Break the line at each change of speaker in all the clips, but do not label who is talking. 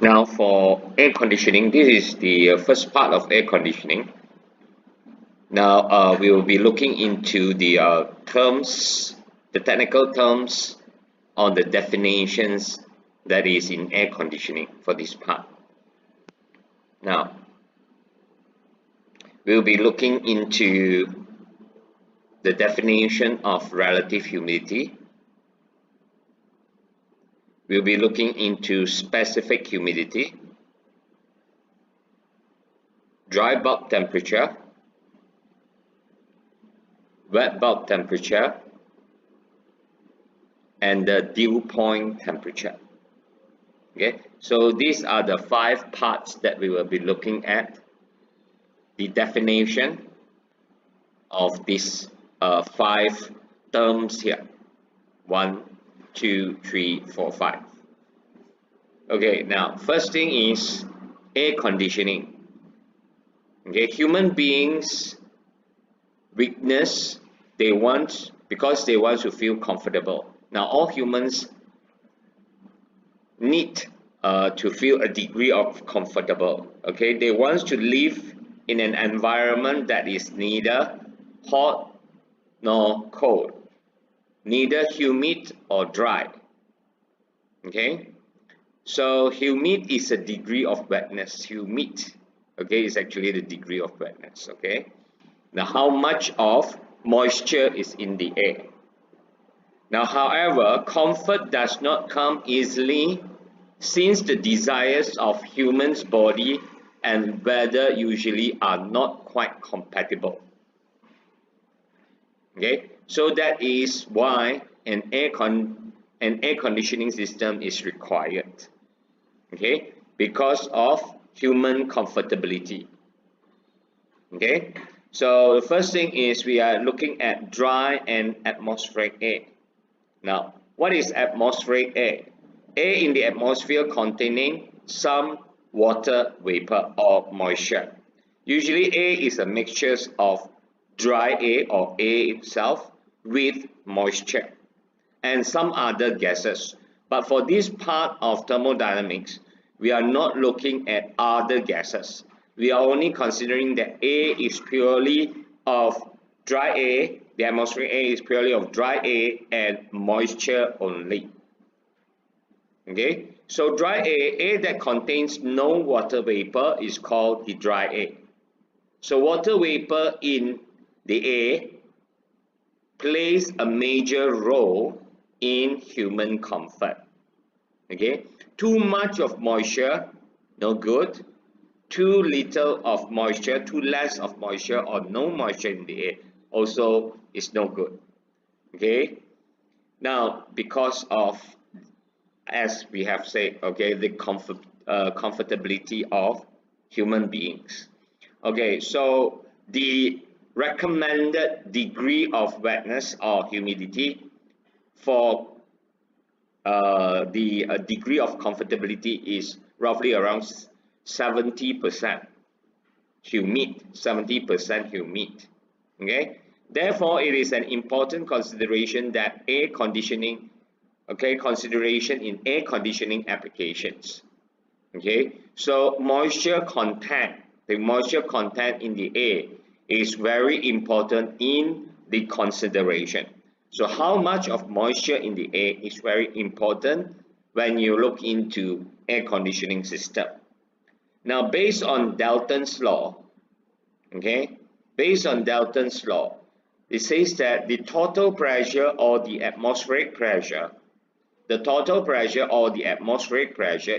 Now for air conditioning, this is the first part of air conditioning. Now we will be looking into the terms, the technical terms on the definitions that is in air conditioning for this part. Now we'll be looking into the definition of relative humidity. We'll be looking into specific humidity, dry bulb temperature, wet bulb temperature, and the dew point temperature. Okay, so these are the 5 parts that we will be looking at. The definition of these 5 terms here. 1, 2, 3, 4, 5. Okay, now first thing is air conditioning. Okay, human beings weakness, because they want to feel comfortable. Now all humans need to feel a degree of comfortable. Okay, they want to live in an environment that is neither hot nor cold, neither humid or dry. Okay, so humid is a degree of wetness. Humid, okay, is actually the degree of wetness. Okay, now how much of moisture is in the air. Now however, comfort does not come easily, since the desires of humans' body and weather usually are not quite compatible. Okay, so that is why an air conditioning system is required. Okay, because of human comfortability. Okay, so the first thing is we are looking at dry and atmospheric air. Now, what is atmospheric air? Air in the atmosphere containing some water vapor or moisture. Usually air is a mixture of dry air or air itself with moisture and some other gases. But for this part of thermodynamics, we are not looking at other gases. We are only considering that air is purely of dry air. The atmospheric air is purely of dry air and moisture only. Okay, so dry air that contains no water vapor, is called the dry air. So water vapor in the air plays a major role in human comfort. Okay, too much of moisture, no good. Too little of moisture, too less of moisture, or no moisture in the air also is no good. Okay, now because of, as we have said, okay, the comfortability of human beings. Okay, so the recommended degree of wetness or humidity for the degree of comfortability is roughly around 70% humid, 70% humid. Okay, therefore it is an important consideration that air conditioning, okay, consideration in air conditioning applications. Okay, so moisture content, the moisture content in the air is very important in the consideration. So how much of moisture in the air is very important when you look into air conditioning system. Now based on Dalton's law, okay, based on Dalton's law, it says that the total pressure or the atmospheric pressure,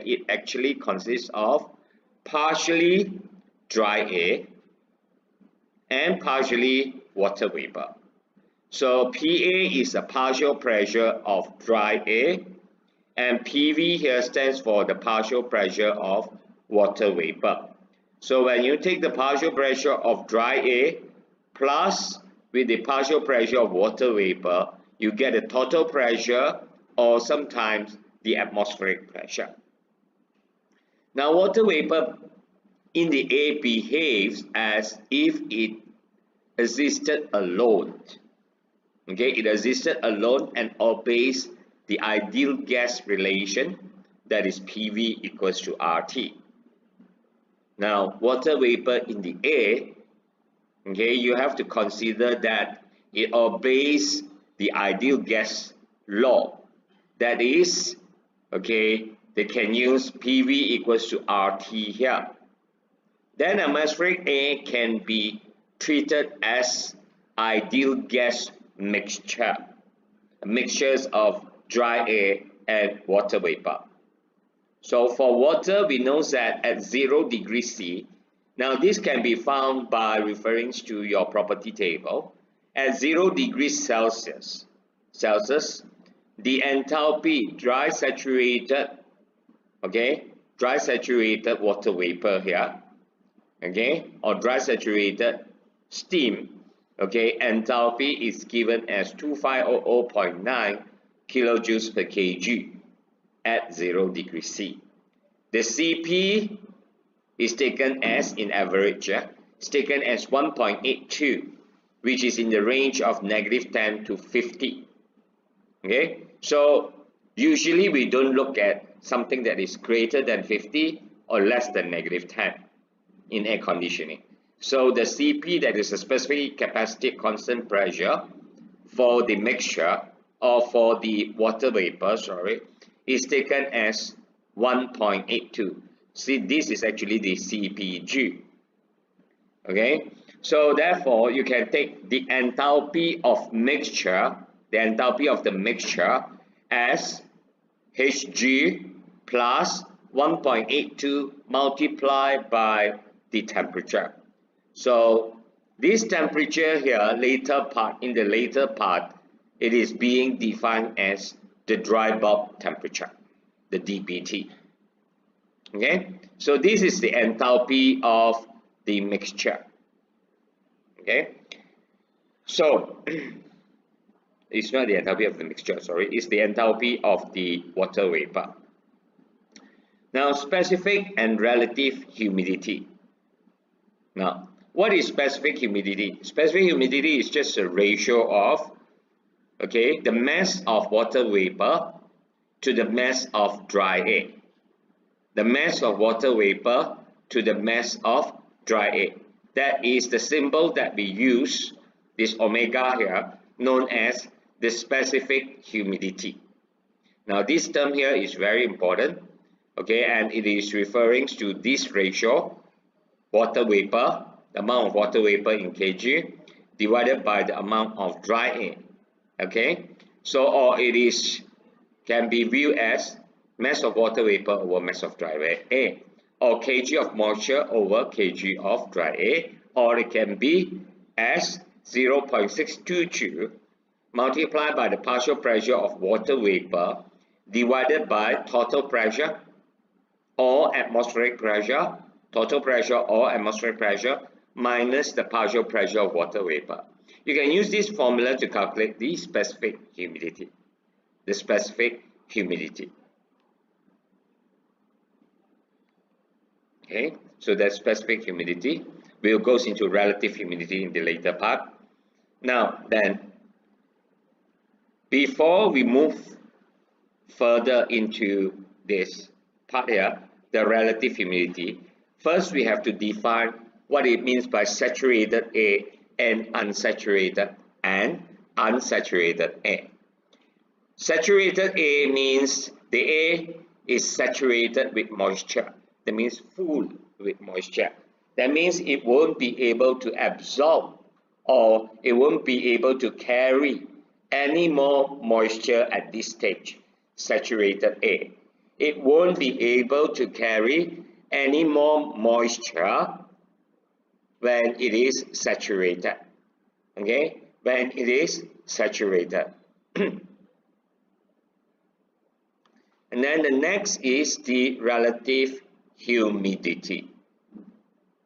it actually consists of partially dry air and partially water vapor. So PA is a partial pressure of dry air, and PV here stands for the partial pressure of water vapor. So when you take the partial pressure of dry air plus with the partial pressure of water vapor, you get a total pressure, or sometimes the atmospheric pressure. Now water vapor in the air behaves as if it existed alone. Okay, it existed alone and obeys the ideal gas relation that is PV equals to RT. Now, water vapor in the air, okay, you have to consider that it obeys the ideal gas law. That is, okay, they can use PV equals to RT here. Then atmospheric air can be treated as ideal gas mixture, mixtures of dry air and water vapor. So for water, we know that at 0 degrees C, now this can be found by referring to your property table. At 0 degrees Celsius, the enthalpy dry saturated water vapor here, okay, or dry saturated steam, okay, enthalpy is given as 2500.9 kilojoules per kg at 0 degrees C. The Cp is taken as, in average, it's taken as 1.82, which is in the range of -10 to 50. Okay, so usually we don't look at something that is greater than 50 or less than -10 in air conditioning. So the Cp, that is a specific capacity constant pressure for the mixture or for the water vapor, is taken as 1.82. See, this is actually the CPG. Okay, so therefore you can take the enthalpy of mixture, the enthalpy of the mixture, as Hg plus 1.82 multiplied by the temperature. So this temperature here, in the later part, it is being defined as the dry bulb temperature, the dBT. Okay, so this is the enthalpy of the mixture. Okay, so it's not the enthalpy of the mixture, it's the enthalpy of the water vapor. Now, specific and relative humidity. Now, what is specific humidity? Specific humidity is just a ratio of, okay, the mass of water vapor to the mass of dry air. The mass of water vapor to the mass of dry air. That is the symbol that we use, this omega here, known as the specific humidity. Now, this term here is very important, okay, and it is referring to this ratio, water vapor, the amount of water vapor in kg, divided by the amount of dry air. Okay, so or it is can be viewed as mass of water vapor over mass of dry air, or kg of moisture over kg of dry air, or it can be as 0.622 multiplied by the partial pressure of water vapor divided by total pressure or atmospheric pressure, total pressure or atmospheric pressure minus the partial pressure of water vapor. You can use this formula to calculate the specific humidity. The specific humidity. Okay, so that's specific humidity. We'll go into relative humidity in the later part. Now then, before we move further into this part here, the relative humidity, first we have to define what it means by saturated air and unsaturated air. Saturated air means the air is saturated with moisture. That means full with moisture. That means it won't be able to absorb or it won't be able to carry any more moisture at this stage. Saturated air. It won't be able to carry any more moisture when it is saturated. Okay, when it is saturated. And then the next is the relative humidity.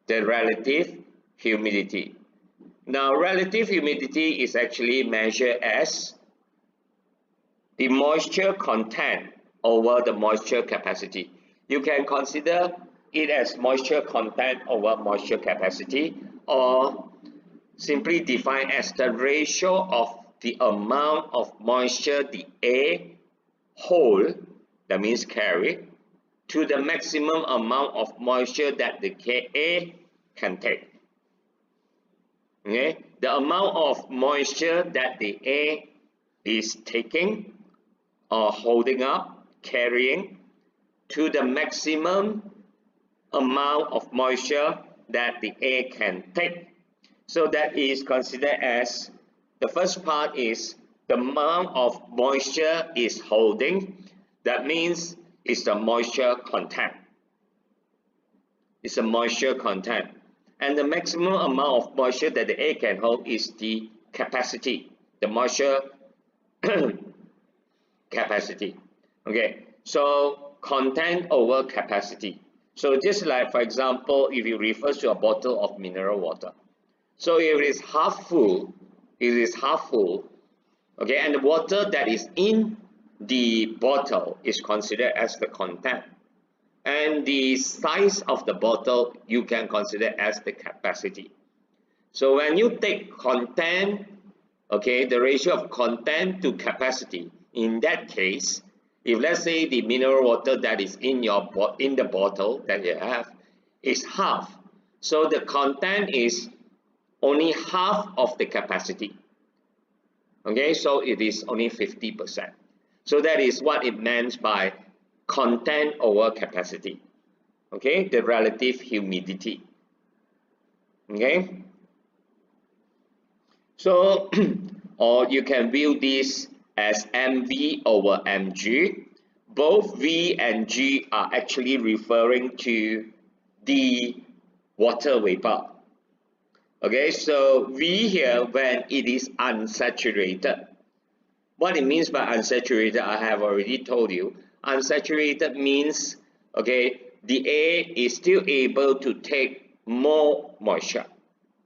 The relative humidity. Now, relative humidity is actually measured as the moisture content over the moisture capacity. You can consider it as moisture content over moisture capacity, or simply defined as the ratio of the amount of moisture the air hold, that means carry, to the maximum amount of moisture that the Ka can take. Okay, the amount of moisture that the A is taking or holding up, carrying, to the maximum amount of moisture that the A can take. So that is considered as, the first part is the amount of moisture is holding. That means it's the moisture content. It's a moisture content. And the maximum amount of moisture that the A can hold is the capacity, the moisture capacity. Okay, so content over capacity. So just like, for example, if you refer to a bottle of mineral water, so if it is half full, okay, and the water that is in the bottle is considered as the content, and the size of the bottle you can consider as the capacity. So when you take content, okay, the ratio of content to capacity, in that case, if let's say the mineral water that is in the bottle that you have is half, so the content is only half of the capacity. Okay, so it is only 50%. So that is what it means by content over capacity. Okay, the relative humidity. Okay, so or you can view this as mv over mg. Both v and g are actually referring to the water vapor. Okay, so v here, when it is unsaturated, what it means by unsaturated, I have already told you. Unsaturated means, okay, the A is still able to take more moisture.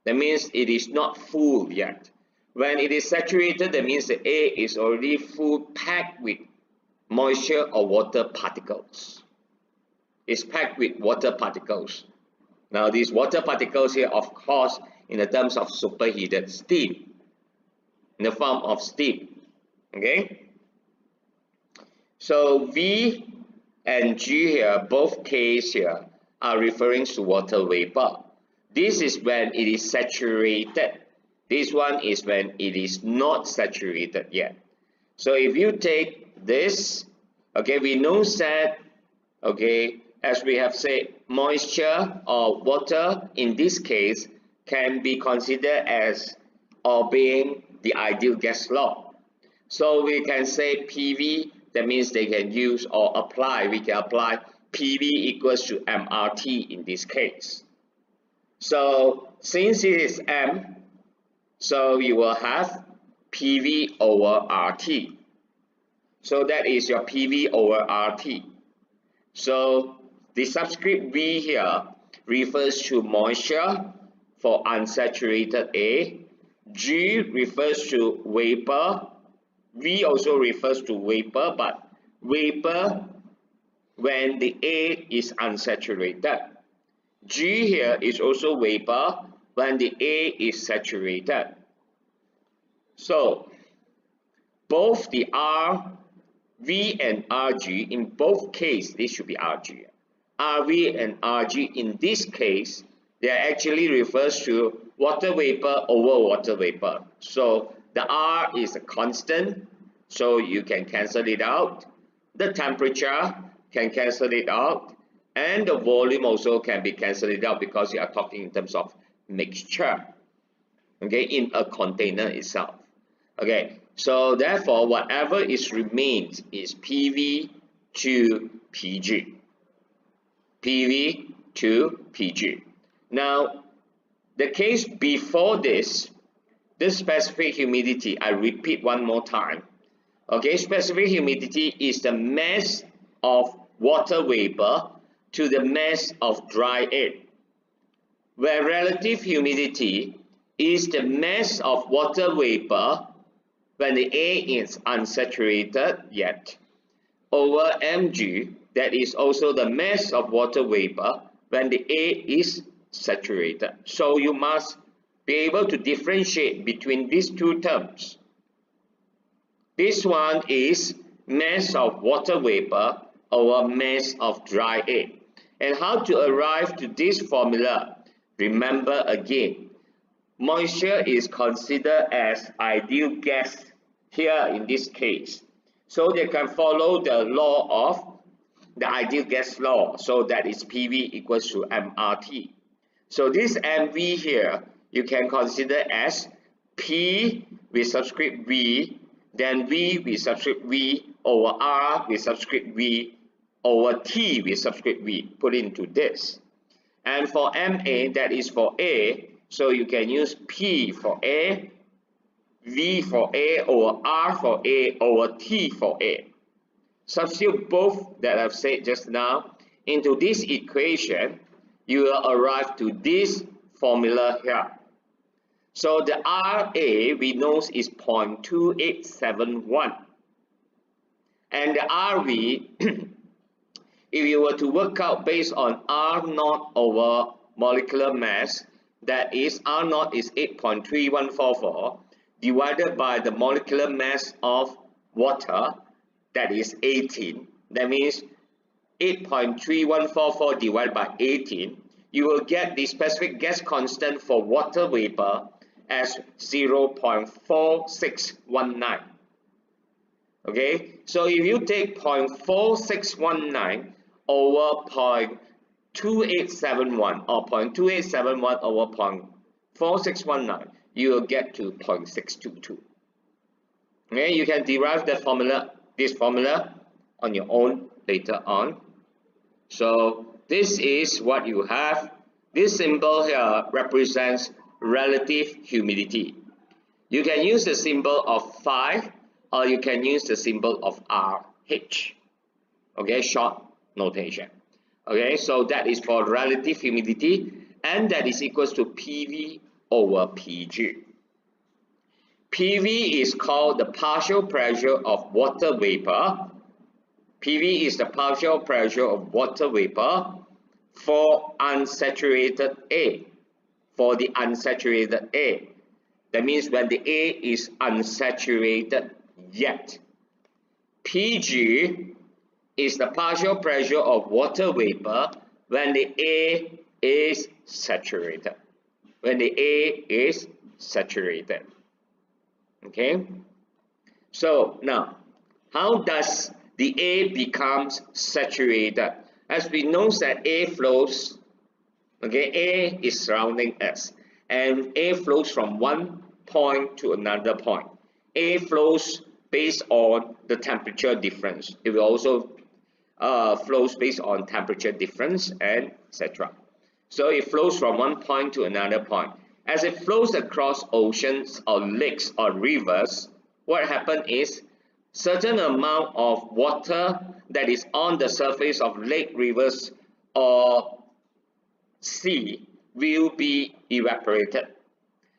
That means it is not full yet. When it is saturated, that means the A is already full, packed with moisture or water particles. It's packed with water particles. Now these water particles here, of course, in the terms of superheated steam, in the form of steam. Okay, so V and G here, both cases here, are referring to water vapor. This is when it is saturated. This one is when it is not saturated yet. So if you take this, okay, we know that, okay, as we have said, moisture or water in this case can be considered as obeying the ideal gas law. So we can say PV, that means they can use or apply, we can apply PV equals to MRT in this case. So since it is M, so you will have PV over RT. So that is your PV over RT. So the subscript V here refers to moisture for unsaturated A. G refers to vapor. V also refers to vapor, but vapor when the A is unsaturated. G here is also vapor when the A is saturated. So both the R, V and RG, in both cases, this should be RG. RV and RG in this case, they actually refers to water vapor over water vapor. So the R is a constant, so you can cancel it out. The temperature can cancel it out, and the volume also can be cancelled out because you are talking in terms of mixture, okay, in a container itself. Okay, so therefore whatever is remains is PV to PG. PV to PG. Now, the case before this specific humidity, I repeat one more time. Okay, specific humidity is the mass of water vapor to the mass of dry air, where relative humidity is the mass of water vapor when the A is unsaturated yet over mg, that is also the mass of water vapor when the A is saturated. So you must be able to differentiate between these two terms. This one is mass of water vapor over mass of dry air. And how to arrive to this formula? Remember again, moisture is considered as ideal gas here in this case. So they can follow the law of the ideal gas law. So that is PV equals to MRT. So this MV here, you can consider as P with subscript V, then V with subscript V over R with subscript V over T with subscript V, put into this. And for MA, that is for A, so you can use P for A, V for A over R for A over T for A. Substitute both that I've said just now into this equation, you will arrive to this formula here. So the RA we know is 0.2871, and the RV if you were to work out based on R naught over molecular mass, that is R naught is 8.3144 divided by the molecular mass of water, that is 18. That means 8.3144 divided by 18, you will get the specific gas constant for water vapor as 0.4619. Okay, so if you take 0.4619 over 0.2871 or 0.2871 over 0.4619, you will get to 0.622. Okay, you can derive the formula, this formula, on your own later on. So this is what you have. This symbol here represents relative humidity. You can use the symbol of phi, or you can use the symbol of RH. Okay, short notation. Okay, so that is for relative humidity, and that is equals to PV over PG. PV is called the partial pressure of water vapor. PV is the partial pressure of water vapor for unsaturated air. For the unsaturated air. That means when the air is unsaturated yet. PG is the partial pressure of water vapor when the air is saturated. When the air is saturated. Okay. So now, how does the air becomes saturated? As we know that air flows, okay, air is surrounding us, and air flows from one point to another point. Air flows based on the temperature difference. It will also flows based on temperature difference and etc. So it flows from one point to another point. As it flows across oceans or lakes or rivers, what happens is certain amount of water that is on the surface of lake, rivers or sea will be evaporated.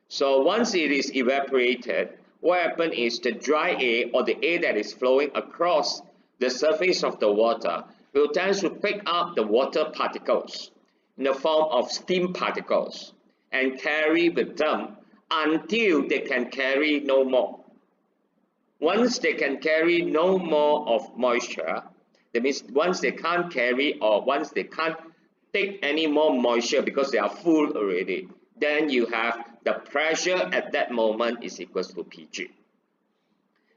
So once it is evaporated, what happens is the dry air or the air that is flowing across the surface of the water will tend to pick up the water particles in the form of steam particles and carry with them until they can carry no more. Once they can carry no more of moisture, that means once they can't carry or once they can't take any more moisture because they are full already, then you have the pressure at that moment is equals to PG.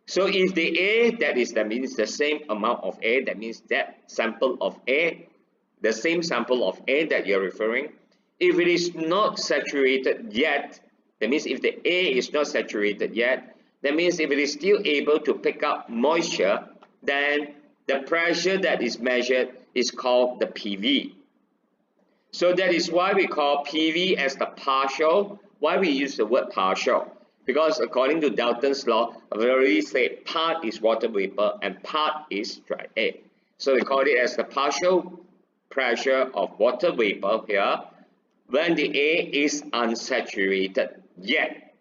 So if the air that means the same amount of air, that means that sample of air, the same sample of air that you're referring, if it is not saturated yet, that means if the air is not saturated yet, that means if it is still able to pick up moisture, then the pressure that is measured is called the PV. So that is why we call PV as the partial. Why we use the word partial? Because according to Dalton's law, we already said part is water vapor and part is dry air. So we call it as the partial pressure of water vapor here when the air is unsaturated yet.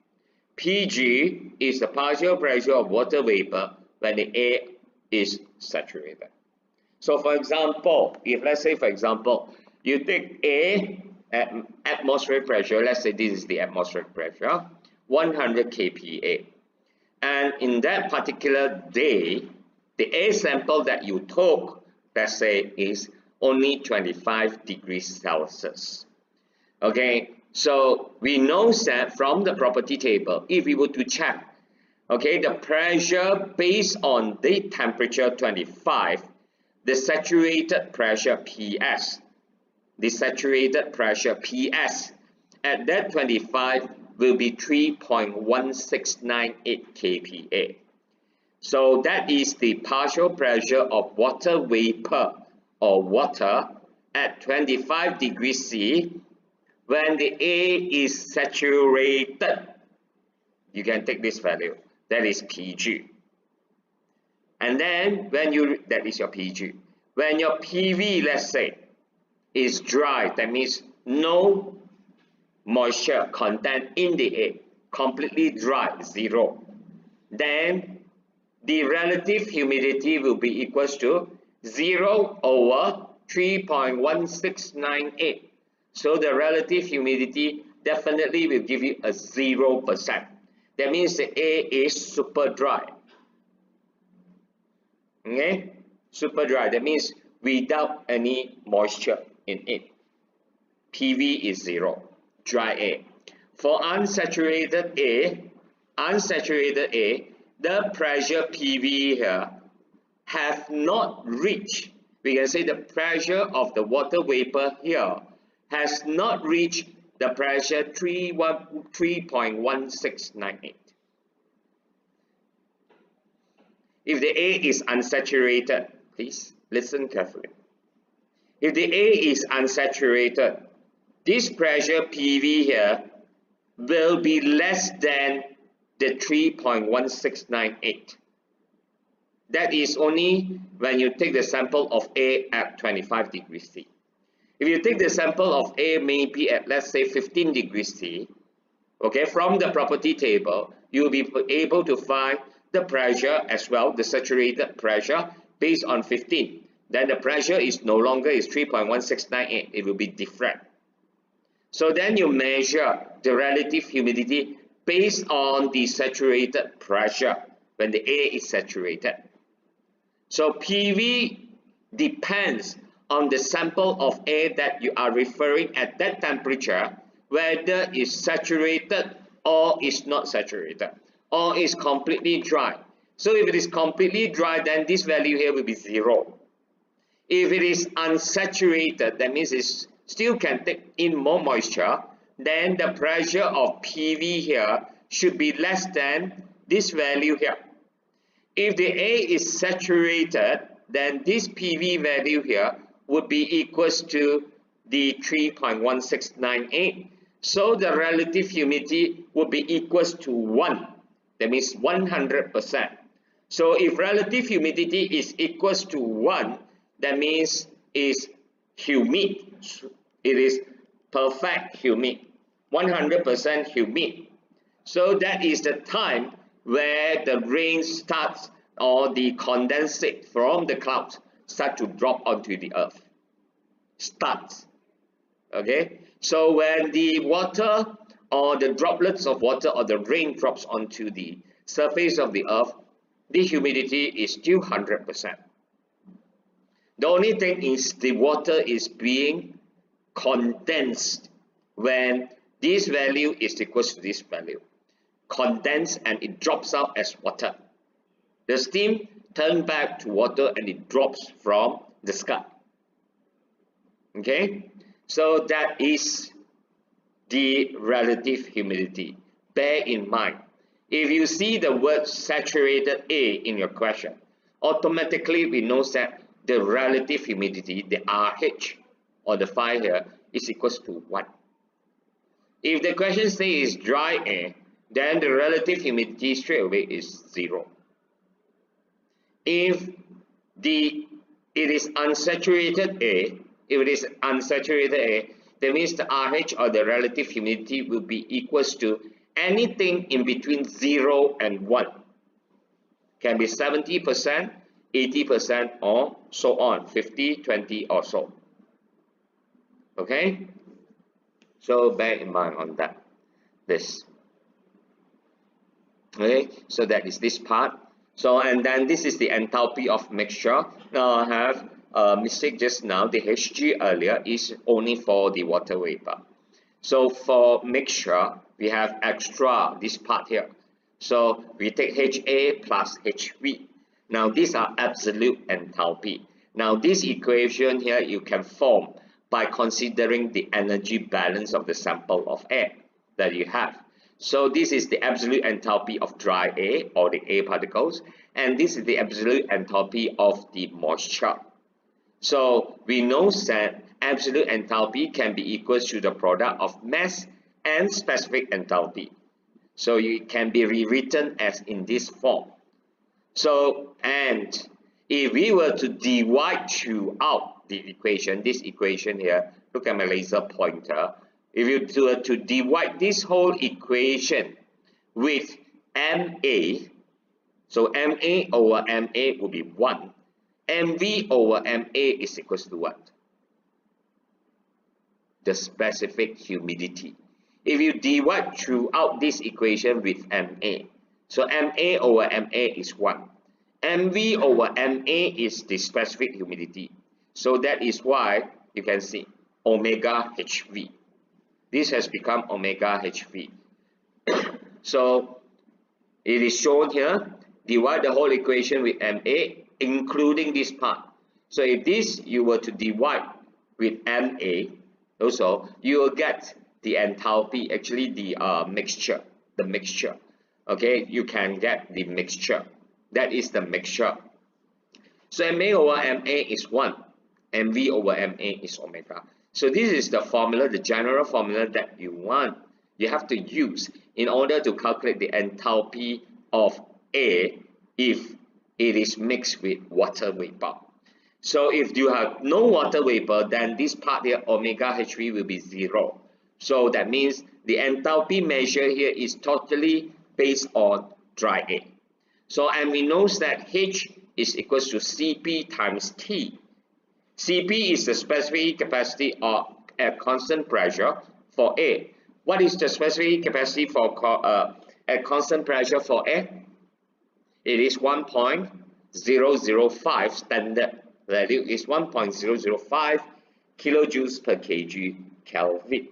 PG is the partial pressure of water vapor when the air is saturated. So for example, if let's say for example, you take air at atmospheric pressure, let's say this is the atmospheric pressure, 100 kPa. And in that particular day, the air sample that you took let's say, is only 25 degrees Celsius. Okay, so we know that from the property table, if we were to check, okay, the pressure based on the temperature 25, the saturated pressure PS, the saturated pressure PS at that 25 will be 3.1698 kPa. So that is the partial pressure of water vapor or water at 25 degrees C when the A is saturated. You can take this value, that is Pg. And then when you, that is your Pg. When your PV, let's say, is dry, that means no moisture content in the air, completely dry, 0, then the relative humidity will be equals to 0 over 3.1698. So the relative humidity definitely will give you a 0%. That means the air is super dry. Okay, super dry, that means without any moisture in it. PV is 0, dry air. For unsaturated air, the pressure PV here have not reached, we can say the pressure of the water vapor here has not reached the pressure 3.1698. If the air is unsaturated, please listen carefully. If the air is unsaturated, this pressure PV here will be less than the 3.1698. That is only when you take the sample of air at 25 degrees C. If you take the sample of air maybe at, let's say, 15 degrees C, okay, from the property table, you will be able to find the pressure as well, the saturated pressure based on 15. Then the pressure is no longer is 3.1698, it will be different. So then you measure the relative humidity based on the saturated pressure when the air is saturated. So PV depends on the sample of air that you are referring at that temperature, whether it's saturated or is not saturated, or is completely dry. So if it is completely dry, then this value here will be 0. If it is unsaturated, that means it still can take in more moisture, then the pressure of PV here should be less than this value here. If the air is saturated, then this PV value here would be equals to the 3.1698. So the relative humidity would be equals to 1. That means 100%. So if relative humidity is equals to 1, that means is humid. It is perfect humid, 100% humid. So that is the time where the rain starts, or the condensate from the clouds start to drop onto the earth. Starts. Okay. So when the water or the droplets of water or the rain drops onto the surface of the earth, the humidity is still 100%. The only thing is the water is being condensed when this value is equal to this value. Condensed and it drops out as water. The steam turns back to water and it drops from the sky. Okay, so that is the relative humidity. Bear in mind, if you see the word saturated air in your question, automatically we know that the relative humidity, the RH or the phi here, is equals to 1. If the question says dry air, then the relative humidity straight away is 0. If it is unsaturated air, that means the RH or the relative humidity will be equals to anything in between 0 and 1. Can be 70%, 80%, or so on, 50, 20 or so. Okay? So bear in mind on that. This. Okay, so that is this part. So and then this is the enthalpy of mixture. Now I have mistake just now. The Hg earlier is only for the water vapor. So for mixture, we have extra this part here. So we take HA plus HV. Now these are absolute enthalpy. Now this equation here you can form by considering the energy balance of the sample of air that you have. So this is the absolute enthalpy of dry air or the air particles, and this is the absolute enthalpy of the moisture. So we know that absolute enthalpy can be equal to the product of mass and specific enthalpy. So it can be rewritten as in this form. So, and if we were to divide throughout the equation, this equation here, look at my laser pointer. If you were to divide this whole equation with MA, so MA over MA will be 1. MV over MA is equals to what? The specific humidity. If you divide throughout this equation with MA, so MA over MA is 1. MV over MA is the specific humidity. So that is why you can see omega HV. This has become omega HV. So it is shown here. Divide the whole equation with MA, including this part. So if this you were to divide with MA, also you will get the enthalpy, actually the mixture. Okay, you can get the mixture. That is the mixture. So MA over MA is 1. MV over MA is omega. So this is the formula, the general formula that you have to use in order to calculate the enthalpy of air if it is mixed with water vapor. So if you have no water vapor, then this part here, omega HV, will be 0. So that means the enthalpy measure here is totally based on dry air. So, and we know that H is equals to Cp times T. Cp is the specific capacity at constant pressure for air. What is the specific capacity for at constant pressure for air? It is 1.005. Standard value is 1.005 kilojoules per kg Kelvin.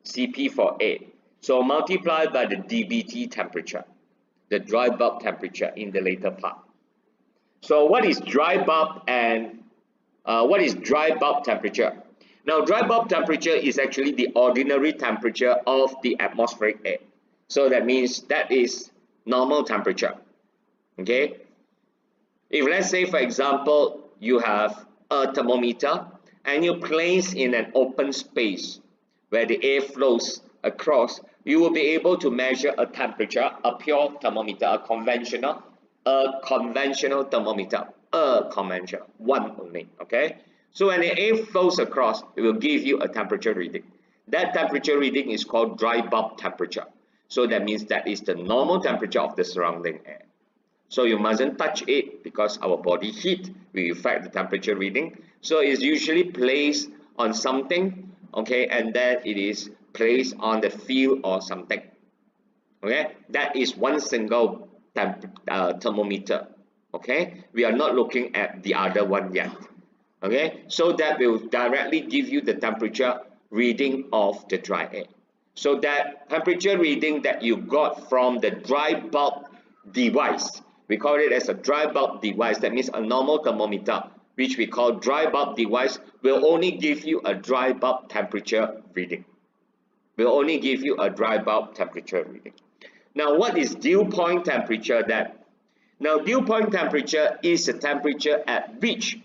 Cp for air. So multiplied by the dBT temperature, the dry bulb temperature in the later part. So what is dry bulb and what is dry bulb temperature? Now dry bulb temperature is actually the ordinary temperature of the atmospheric air. So that means that is normal temperature. Okay. If let's say for example you have a thermometer and you place in an open space where the air flows across, you will be able to measure a temperature, a pure thermometer, a conventional thermometer, one only. Okay, so when the air flows across, it will give you a temperature reading. That temperature reading is called dry bulb temperature. So that means that is the normal temperature of the surrounding air. So you mustn't touch it because our body heat will affect the temperature reading. So it's usually placed on something, okay, and then it is placed on the field or something. Okay, that is one single thermometer. Okay, we are not looking at the other one yet. Okay, so that will directly give you the temperature reading of the dry air. So that temperature reading that you got from the dry bulb device, we call it as a dry bulb device. That means a normal thermometer, which we call dry bulb device, will only give you a dry bulb temperature reading. Will only give you a dry bulb temperature reading. Now, what is dew point temperature then? Now, dew point temperature is the temperature at which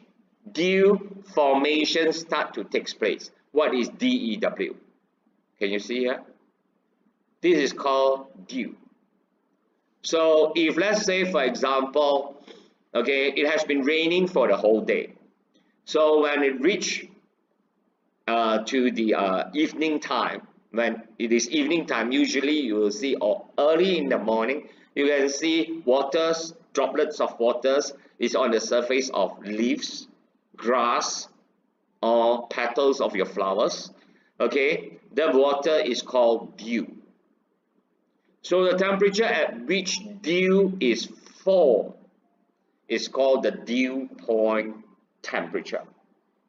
dew formation start to take place. What is DEW? Can you see here? This is called dew. So if let's say for example, okay, it has been raining for the whole day. So when it reach to the evening time, when it is evening time, usually you will see, or early in the morning, you can see waters, droplets of waters is on the surface of leaves, grass, or petals of your flowers. Okay, the water is called dew. So the temperature at which dew is formed is called the dew point temperature.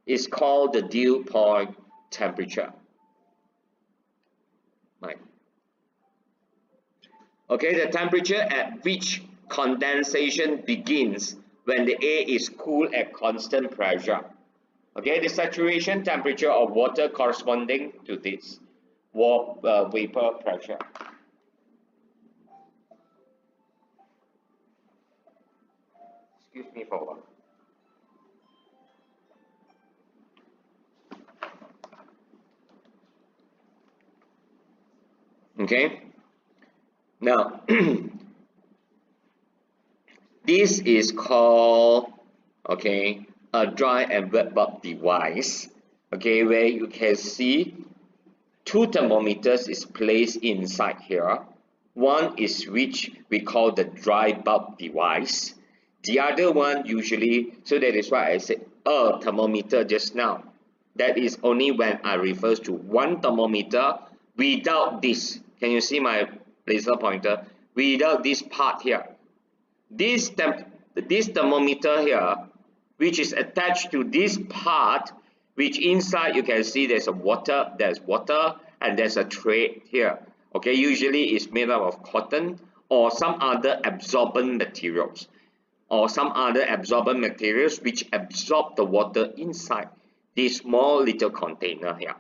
It's called the dew point temperature. Right. Okay, the temperature at which condensation begins when the air is cooled at constant pressure. Okay, the saturation temperature of water corresponding to this vapor pressure. Excuse me for a while. Okay, now this is called, okay, a dry and wet bulb device, okay, where you can see two thermometers is placed inside here. One is which we call the dry bulb device. The other one usually, so that is why I said a thermometer just now. That is only when I refers to one thermometer without this. Can you see my laser pointer? Without this part here. This thermometer here, which is attached to this part, which inside you can see there's water, and there's a thread here. Okay, usually it's made up of cotton or some other absorbent materials, which absorb the water inside this small little container here.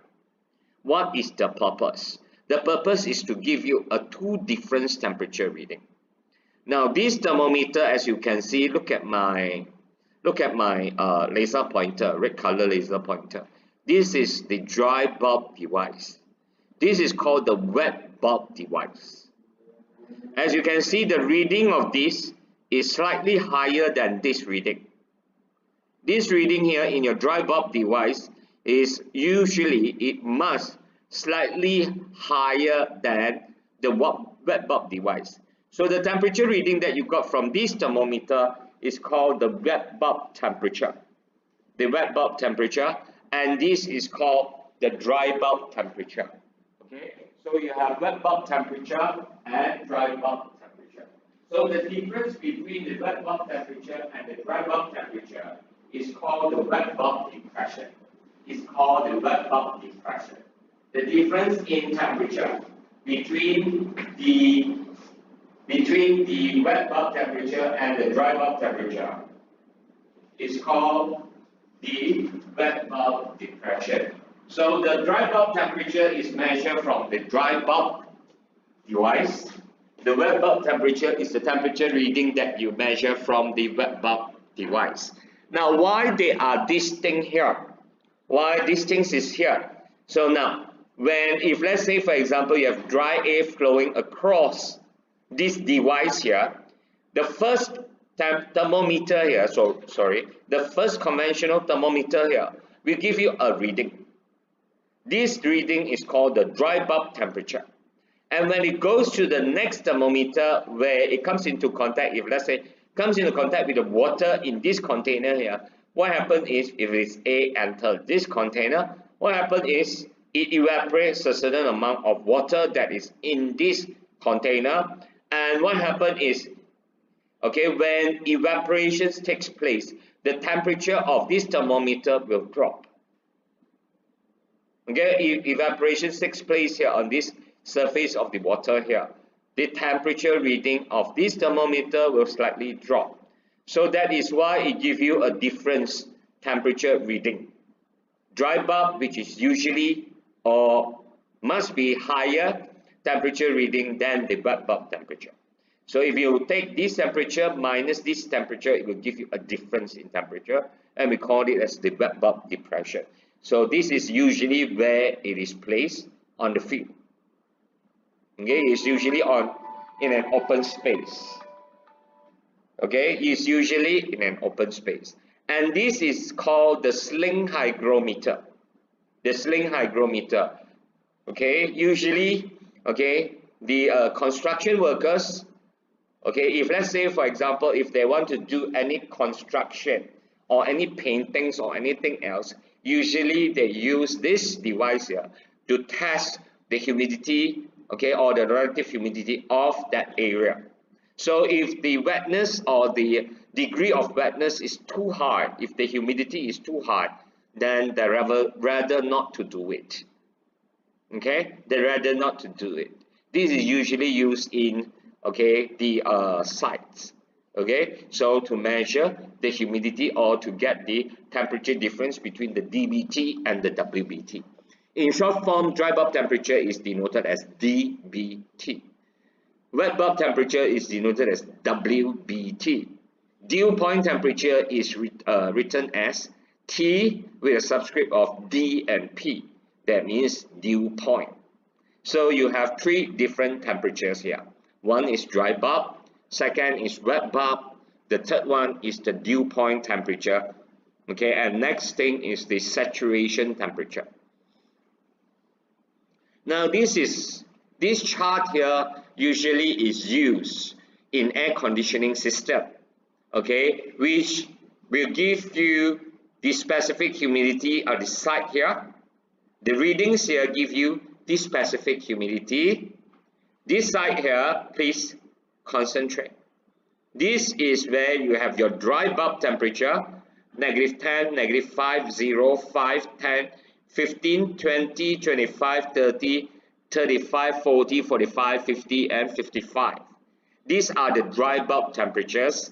What is the purpose? The purpose is to give you a two different temperature reading. Now this thermometer, as you can see, look at my laser pointer, red color laser pointer. This is the dry bulb device. This is called the wet bulb device. As you can see, the reading of this is slightly higher than this reading. This reading here in your dry bulb device is usually, it must slightly higher than the wet bulb device. So the temperature reading that you got from this thermometer is called the wet bulb temperature. The wet bulb temperature, and this is called the dry bulb temperature. Okay, so you have wet bulb temperature and dry bulb temperature. So the difference between the wet bulb temperature and the dry bulb temperature is called the wet bulb depression. It's called the wet bulb depression. The difference in temperature between the wet bulb temperature and the dry bulb temperature is called the wet bulb depression. So the dry bulb temperature is measured from the dry bulb device. The wet bulb temperature is the temperature reading that you measure from the wet bulb device. Now, why they are distinct here? Why these things is here? So now, if let's say for example you have dry air flowing across this device here, the first thermometer here, the first conventional thermometer here will give you a reading. This reading is called the dry bulb temperature. And when it goes to the next thermometer where it comes into contact, if let's say comes into contact with the water in this container here, what happens is if it's air enter this container, what happens is it evaporates a certain amount of water that is in this container. And what happens is, okay, when evaporation takes place, the temperature of this thermometer will drop. Okay, evaporation takes place here on this surface of the water here. The temperature reading of this thermometer will slightly drop. So that is why it gives you a different temperature reading. Dry bulb, which is usually or must be higher temperature reading than the wet bulb temperature. So if you take this temperature minus this temperature, it will give you a difference in temperature, and we call it as the wet bulb depression. So this is usually where it is placed on the field. Okay, it's usually in an open space. Okay, it's usually in an open space. And this is called the Sling Hygrometer. The Sling Hygrometer. Okay, usually, okay, the construction workers, okay, if let's say for example, if they want to do any construction or any paintings or anything else, usually they use this device here to test the humidity, okay, or the relative humidity of that area. So if the wetness or the degree of wetness is too high, if the humidity is too high, then they rather not to do it. Okay, they rather not to do it. This is usually used in the sites. Okay, so to measure the humidity or to get the temperature difference between the DBT and the WBT. In short form, dry bulb temperature is denoted as DBT. Wet bulb temperature is denoted as WBT. Dew point temperature is written as T with a subscript of D and P. That means dew point. So you have three different temperatures here. One is dry bulb, second is wet bulb, the third one is the dew point temperature. Okay, and next thing is the saturation temperature. Now this chart here usually is used in air conditioning system, okay, which will give you the specific humidity at the site here. The readings here give you the specific humidity. This side here, please concentrate. This is where you have your dry bulb temperature, -10, -5, 0, 5, 10, 15, 20, 25, 30, 35, 40, 45, 50, and 55. These are the dry bulb temperatures.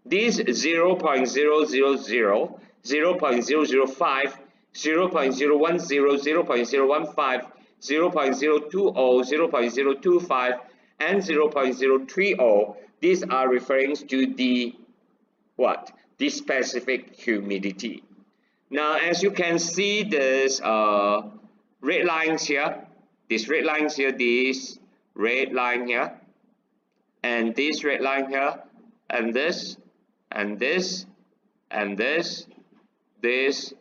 These 0.000, 0.005, 0.010, 0.015, 0.020, 0.025, and 0.030. These are referring to the what? The specific humidity. Now, as you can see, there's red lines here. These red lines here, this red line here, and this red line here, and this, and this, and this, this,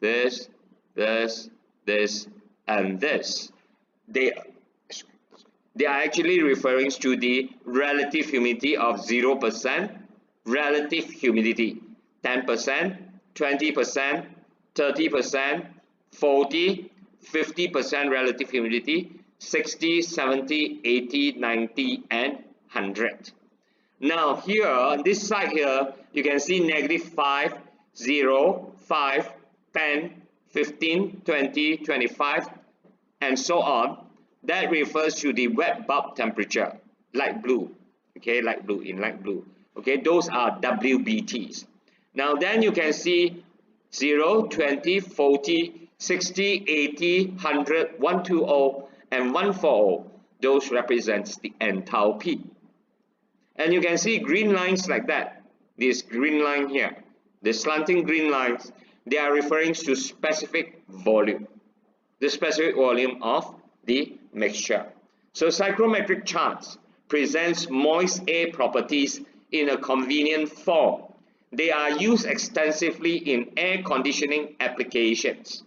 this, this, this, and this. They are actually referring to the relative humidity of 0%, relative humidity 10%, 20%, 30%, 40, 50% relative humidity, 60, 70, 80, 90, and 100. Now here on this side here, you can see -5, 0, 5, 10, 15, 20, 25, and so on. That refers to the wet bulb temperature, light blue. Okay, light blue, in light blue. Okay, those are WBTs. Now then you can see 0, 20, 40, 60, 80, 100, 120, and 140. Those represents the enthalpy. And you can see green lines like that. This green line here, the slanting green lines, they are referring to specific volume. The specific volume of the mixture. So psychrometric charts presents moist air properties in a convenient form. They are used extensively in air conditioning applications.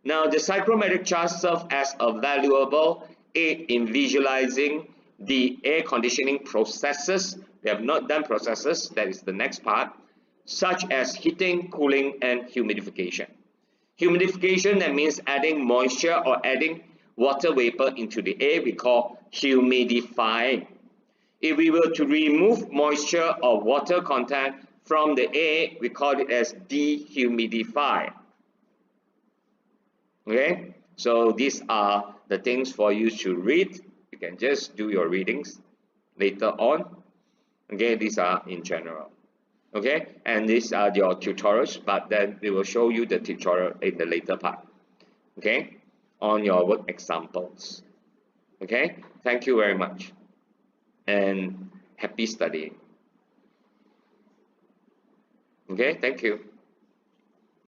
Now, the psychrometric charts serve as a valuable aid in visualizing the air conditioning processes. We have not done processes, that is the next part, such as heating, cooling, and humidification. Humidification, that means adding moisture or adding water vapor into the air, we call humidifying. If we were to remove moisture or water content from the air, we call it as dehumidify. Okay, so these are the things for you to read. You can just do your readings later on. Okay, these are in general. Okay, and these are your tutorials, but then we will show you the tutorial in the later part. Okay, on your work examples. Okay, thank you very much and happy studying. Okay, thank you.